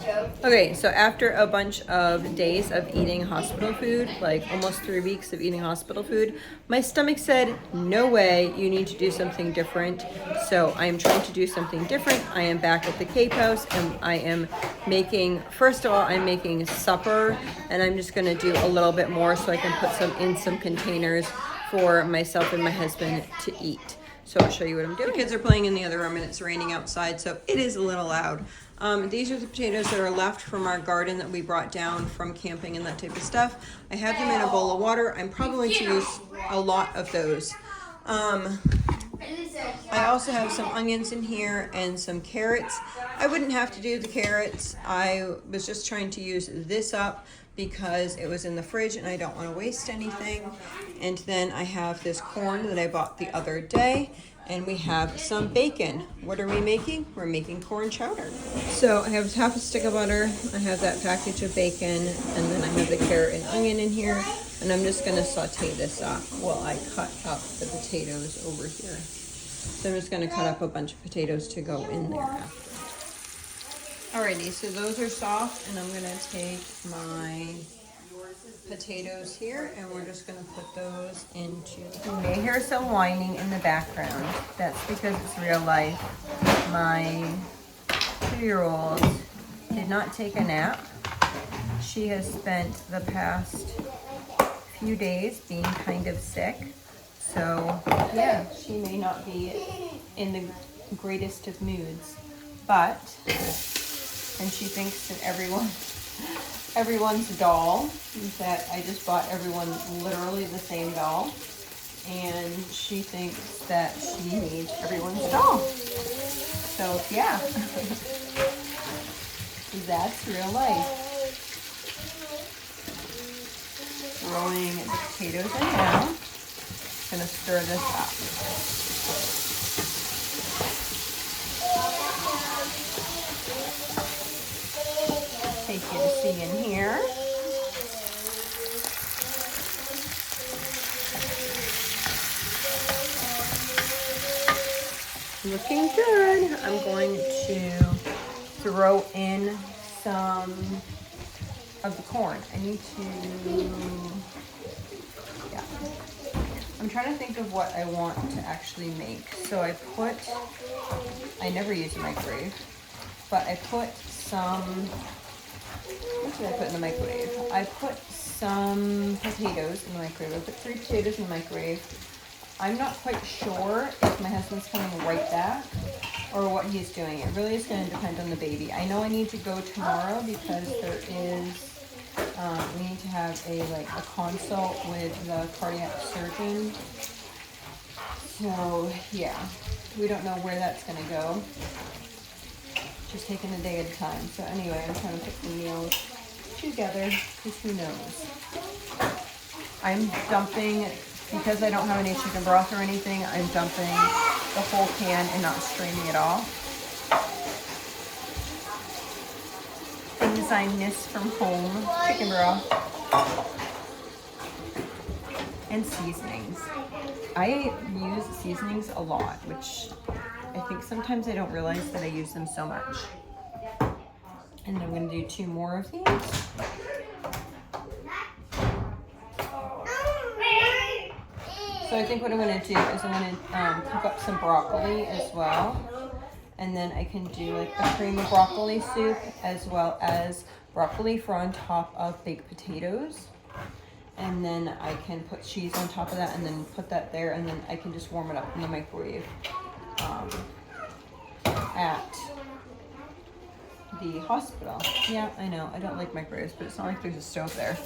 Okay, so after a bunch of days of eating hospital food, like almost 3 weeks of eating hospital food, my stomach said, no way, you need to do something different. So I am trying to do something different. I am back at the Cape House and I am making, first of all, I'm making supper, and I'm just gonna do a little bit more so I can put some in some containers for myself and my husband to eat. So I'll show you what I'm doing. The kids are playing in the other room and it's raining outside, so it is a little loud. These are the potatoes that are left from our garden that we brought down from camping and that type of stuff. I have them in a bowl of water. I'm probably going to use a lot of those. I also have some onions in here and some carrots. I wouldn't have to do the carrots. I was just trying to use this up because it was in the fridge and I don't want to waste anything. And then I have this corn that I bought the other day, and we have some bacon. What are we making? We're making corn chowder. So I have half a stick of butter, I have that package of bacon, and then I have the carrot and onion in here, and I'm just gonna saute this up while I cut up the potatoes over here. So I'm just gonna cut up a bunch of potatoes to go in there after. Alrighty, so those are soft, and I'm gonna take my potatoes here and we're just gonna put those into. You may hear some whining in the background. That's because it's real life. My 2-year-old did not take a nap. She has spent the past few days being kind of sick. So yeah, she may not be in the greatest of moods, but, and she thinks that everyone's doll, that I just bought everyone literally the same doll, and she thinks that she needs everyone's doll. So yeah, that's real life. Throwing the potatoes in now. Gonna stir this up. Take you to see in here. Looking good. I'm going to throw in some of the corn. I need to, yeah. I'm trying to think of what I want to actually make. So I never use a microwave, but I put some, what did I put in the microwave? I put some potatoes in the microwave. I put 3 potatoes in the microwave. I'm not quite sure if my husband's coming right back or what he's doing. It really is going to depend on the baby. I know I need to go tomorrow because there is, we need to have a consult with the cardiac surgeon. So yeah, we don't know where that's going to go. Just taking a day at a time. So anyway, I'm trying to put the meals together because who knows. I'm dumping, because I don't have any chicken broth or anything, I'm dumping the whole can and not straining it off. Things I miss from home: chicken broth and seasonings. I use seasonings a lot, which I think sometimes I don't realize that I use them so much. And I'm going to do 2 more of these. So I think what I'm going to do is I'm going to cook up some broccoli as well. And then I can do like a cream of broccoli soup, as well as broccoli for on top of baked potatoes. And then I can put cheese on top of that and then put that there, and then I can just warm it up in the microwave at the hospital. Yeah, I know, I don't like microwaves, but it's not like there's a stove there.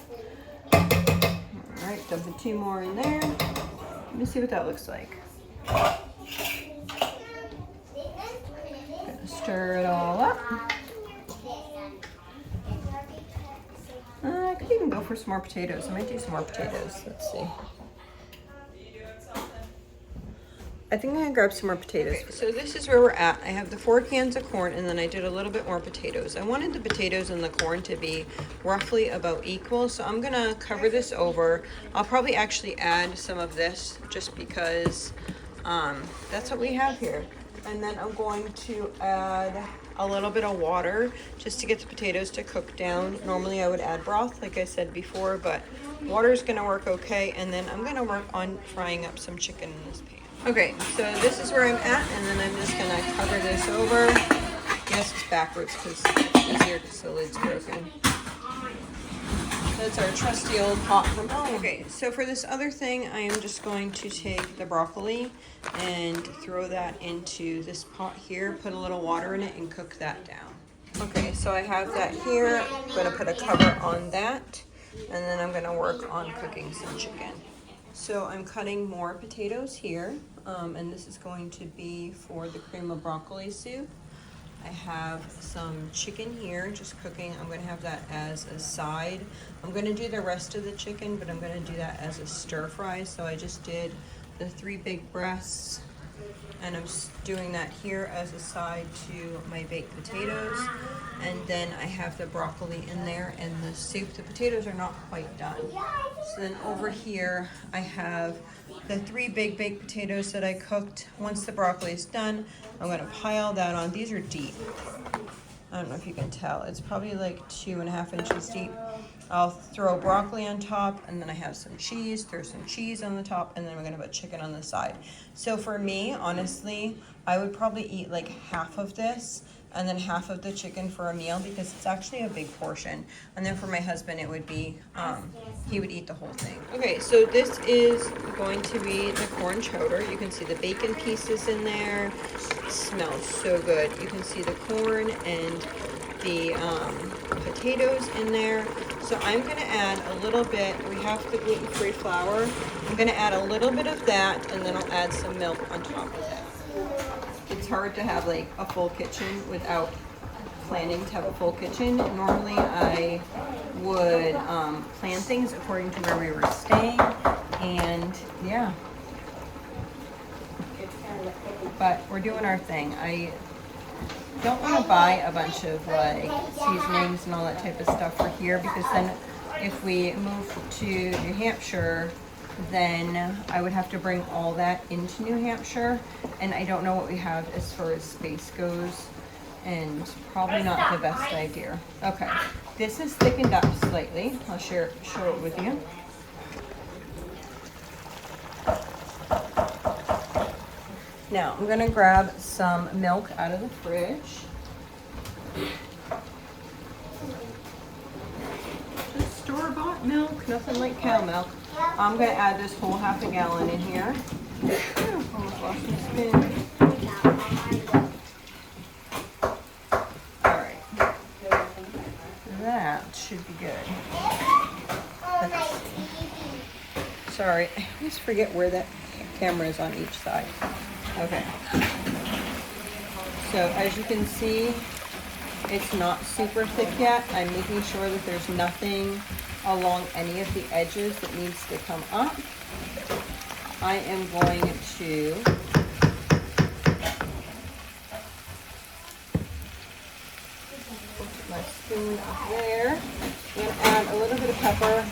All right, dumping 2 more in there. Let me see what that looks like. Gonna stir it all up. I could even go for some more potatoes. I might do some more potatoes. Let's see. I think I'm gonna grab some more potatoes. Okay, so this is where we're at. I have the 4 cans of corn, and then I did a little bit more potatoes. I wanted the potatoes and the corn to be roughly about equal, so I'm gonna cover this over. I'll probably actually add some of this just because that's what we have here. And then I'm going to add a little bit of water just to get the potatoes to cook down. Normally I would add broth, like I said before, but water is gonna work okay. And then I'm gonna work on frying up some chicken in this pan. Okay, so this is where I'm at, and then I'm just gonna cover this over. Yes, it's backwards because it's easier because the lid's broken. That's our trusty old pot from home. Okay, so for this other thing, I am just going to take the broccoli and throw that into this pot here, put a little water in it, and cook that down. Okay, so I have that here. I'm gonna put a cover on that, and then I'm gonna work on cooking some chicken. So I'm cutting more potatoes here, and this is going to be for the cream of broccoli soup. I have some chicken here, just cooking. I'm gonna have that as a side. I'm gonna do the rest of the chicken, but I'm gonna do that as a stir fry. So I just did the 3 big breasts, and I'm doing that here as a side to my baked potatoes. And then I have the broccoli in there and the soup. The potatoes are not quite done. So then over here, I have the 3 big baked potatoes that I cooked. Once the broccoli is done, I'm gonna pile that on. These are deep. I don't know if you can tell. It's probably like 2.5 inches deep. I'll throw broccoli on top, and then I have some cheese, throw some cheese on the top, and then we're gonna put chicken on the side. So for me, honestly, I would probably eat like half of this and then half of the chicken for a meal because it's actually a big portion. And then for my husband, it would be, he would eat the whole thing. Okay, so this is going to be the corn chowder. You can see the bacon pieces in there. It smells so good. You can see the corn and the potatoes in there. So I'm gonna add a little bit, we have the gluten-free flour. I'm gonna add a little bit of that, and then I'll add some milk on top of that. It's hard to have like a full kitchen without planning to have a full kitchen. Normally I would plan things according to where we were staying, and yeah. But we're doing our thing. I don't want to buy a bunch of like seasonings and all that type of stuff for here, because then if we move to New Hampshire, then I would have to bring all that into New Hampshire, and I don't know what we have as far as space goes, and probably not the best idea. Okay, this is thickened up slightly. I'll show it with you. Now I'm gonna grab some milk out of the fridge. Just store-bought milk, nothing like cow milk. I'm gonna add this whole half a gallon in here. Almost lost my spoon. All right, that should be good. Let's see. Sorry, I always forget where that camera is on each side. Okay, so as you can see, it's not super thick yet. I'm making sure that there's nothing along any of the edges that needs to come up. I am going to put my spoon up there. I'm going to add a little bit of pepper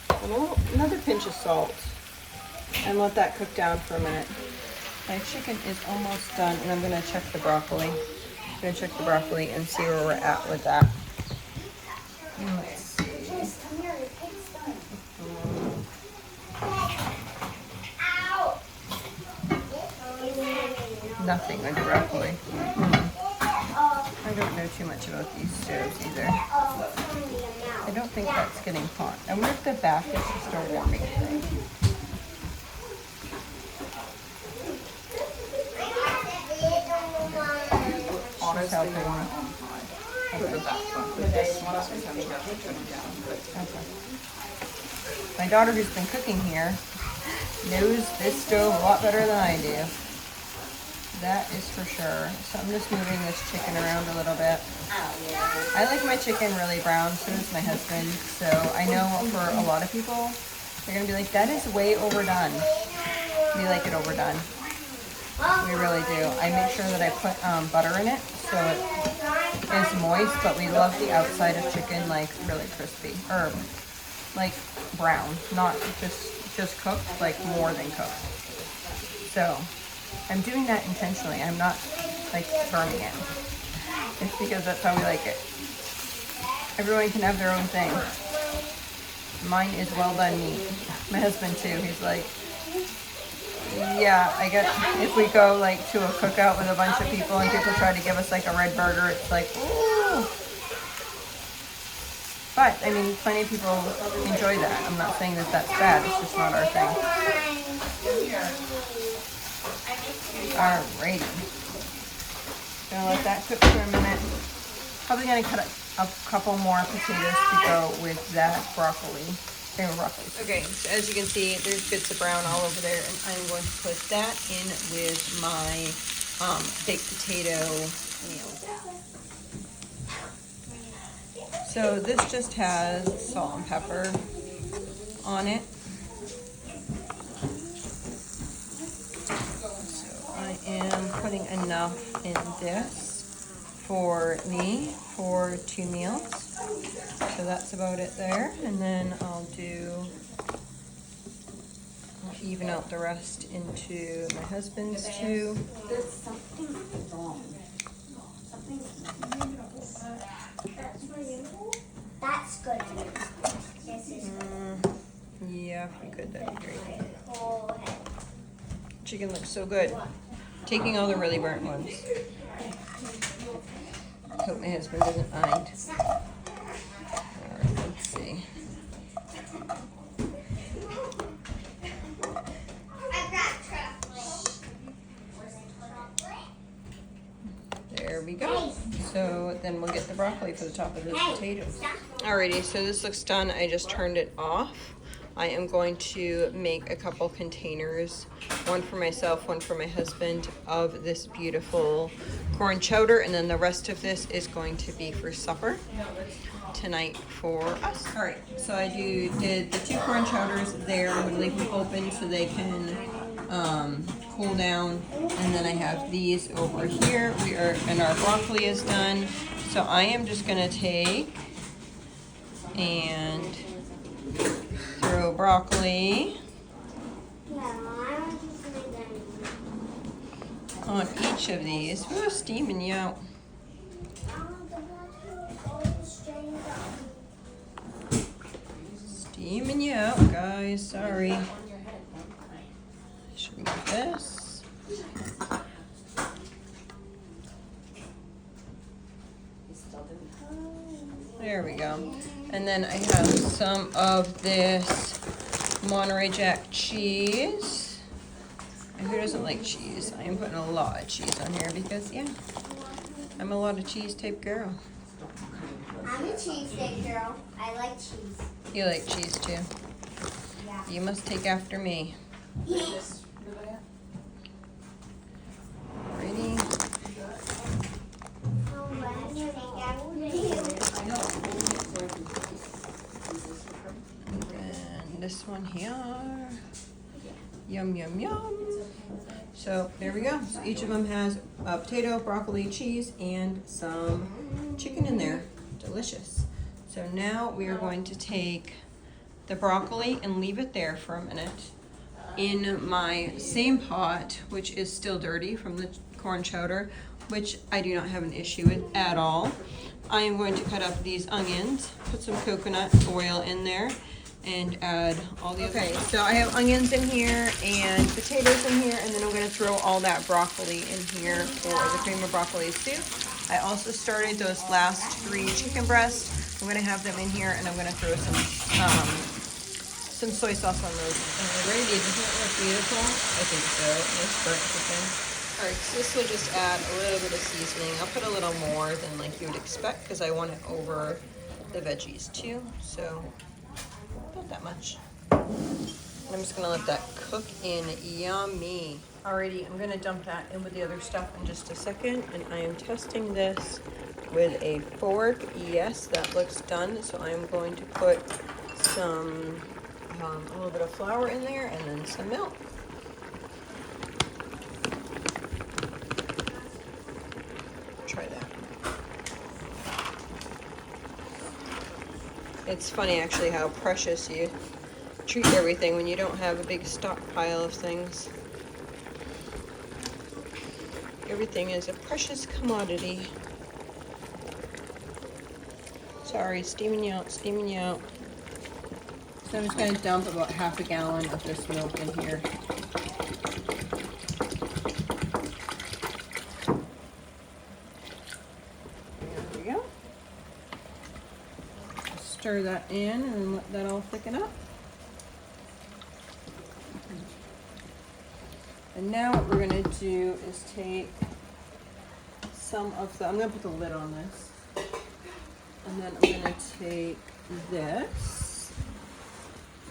and another pinch of salt, and let that cook down for a minute. My chicken is almost done, and I'm gonna check the broccoli. I'm gonna check the broccoli and see where we're at with that. Let's see. Nothing with the broccoli. I don't know too much about these stoves either. I don't think that's getting hot. I wonder if the back is to start everything. Honestly, how they want it on high. For the back one. For this one, sometimes you have to turn it down. Okay. My daughter, who's been cooking here, knows this stove a lot better than I do. That is for sure. So I'm just moving this chicken around a little bit. I like my chicken really brown, so does my husband. So I know for a lot of people, they're gonna be like, that is way overdone. We like it overdone. We really do. I make sure that I put butter in it so it is moist, but we love the outside of chicken like really crispy, or like brown, not just cooked, like more than cooked. So I'm doing that intentionally. I'm not like burning it. It's because that's how we like it. Everyone can have their own thing. Mine is well done meat. My husband too, he's like, yeah, I guess if we go like to a cookout with a bunch of people and people try to give us like a red burger, it's like, ooh. But, I mean, plenty of people enjoy that. I'm not saying that that's bad, it's just not our thing. Alrighty. Gonna let that cook for a minute. Probably gonna cut a couple more potatoes to go with that broccoli. Okay, so as you can see, there's bits of brown all over there, and I'm going to put that in with my baked potato meal. So this just has salt and pepper on it. So I am putting enough in this for me for 2 meals. So that's about it there. And then I'll even out the rest into my husband's too. There's something wrong. That's good. This is Yeah, if you could, that'd be great. Chicken looks so good. Taking all the really burnt ones. Hope my husband doesn't mind. Alright, let's see. There we go. So then we'll get the broccoli for the top of the potatoes. Alrighty, so this looks done. I just turned it off. I am going to make a couple containers, one for myself, one for my husband, of this beautiful corn chowder, and then the rest of this is going to be for supper tonight for us. Alright, so I did the 2 corn chowders there. I'm going to leave them open so they can cool down, and then I have these over here. And our broccoli is done. So I am just going to take and throw broccoli on each of these. Ooh, steaming you out. Steaming you out, guys. Sorry. Should move this. There we go. And then I have some of this Monterey Jack cheese. And who doesn't like cheese? I am putting a lot of cheese on here because, yeah, I'm a lot of cheese type girl. I'm a cheese type girl. I like cheese. You like cheese too? Yeah. You must take after me. Yes. Ready? And this one here. Yum, yum, yum. So there we go. So each of them has a potato, broccoli, cheese, and some chicken in there. Delicious. So now we are going to take the broccoli and leave it there for a minute in my same pot, which is still dirty from the corn chowder, which I do not have an issue with at all. I am going to cut up these onions, put some coconut oil in there, and add all the other. Okay, so I have onions in here and potatoes in here, and then I'm going to throw all that broccoli in here for the cream of broccoli soup. I also started those last 3 chicken breasts. I'm going to have them in here, and I'm going to throw some soy sauce on those. And we're ready. Doesn't it look beautiful? I think so. Nice burnt chicken. Alright, so this will just add a little bit of seasoning. I'll put a little more than like you would expect because I want it over the veggies too. So about that much. And I'm just gonna let that cook in. Yummy. Alrighty, I'm gonna dump that in with the other stuff in just a second, and I am testing this with a fork. Yes, that looks done. So I'm going to put some a little bit of flour in there and then some milk. Try that. It's funny actually how precious you treat everything when you don't have a big stockpile of things. Everything is a precious commodity. Sorry, steaming you out, steaming you out. So I'm just going to dump about half a gallon of this milk in here. There we go. Stir that in and let that all thicken up. And now what we're going to do is take some of the, I'm going to put the lid on this. And then I'm going to take this,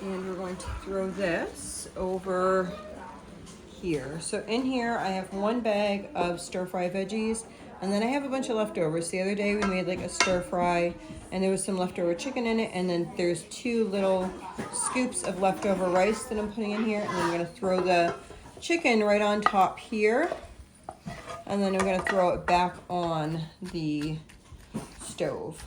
and we're going to throw this over here. So in here I have 1 bag of stir-fry veggies, and then I have a bunch of leftovers. The other day we made like a stir-fry, and there was some leftover chicken in it, and then there's 2 little scoops of leftover rice that I'm putting in here, and then I'm going to throw the chicken right on top here, and then I'm going to throw it back on the stove.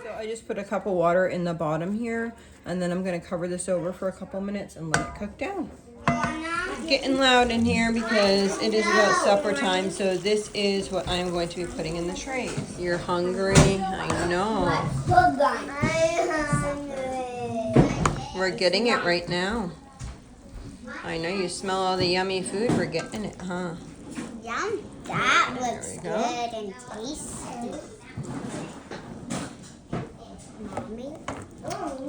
So I just put a cup of water in the bottom here, and then I'm going to cover this over for a couple minutes and let it cook down. It's getting loud in here because it is about supper time, so this is what I'm going to be putting in the trays. You're hungry? I know. I'm hungry. We're getting it right now. I know you smell all the yummy food. We're getting it, huh? Yum. That There looks we good go. and tasty. Mommy,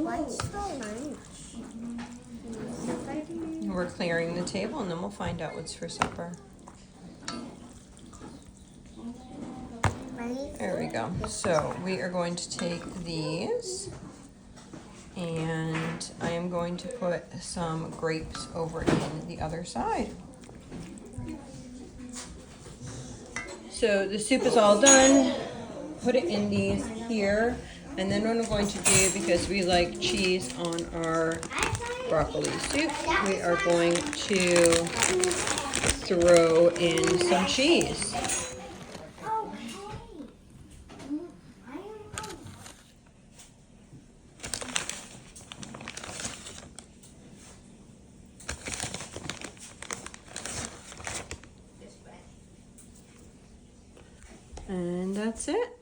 what's for lunch? We're clearing the table, and then we'll find out what's for supper. There we go. So we are going to take these, and I am going to put some grapes over in the other side. So the soup is all done. Put it in these here, and then what I'm going to do, because we like cheese on our broccoli soup, we are going to throw in some cheese. And that's it.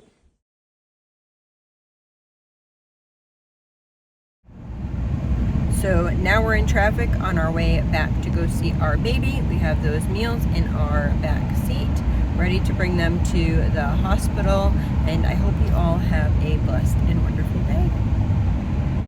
So now we're in traffic on our way back to go see our baby. We have those meals in our back seat, ready to bring them to the hospital. And I hope you all have a blessed and wonderful day.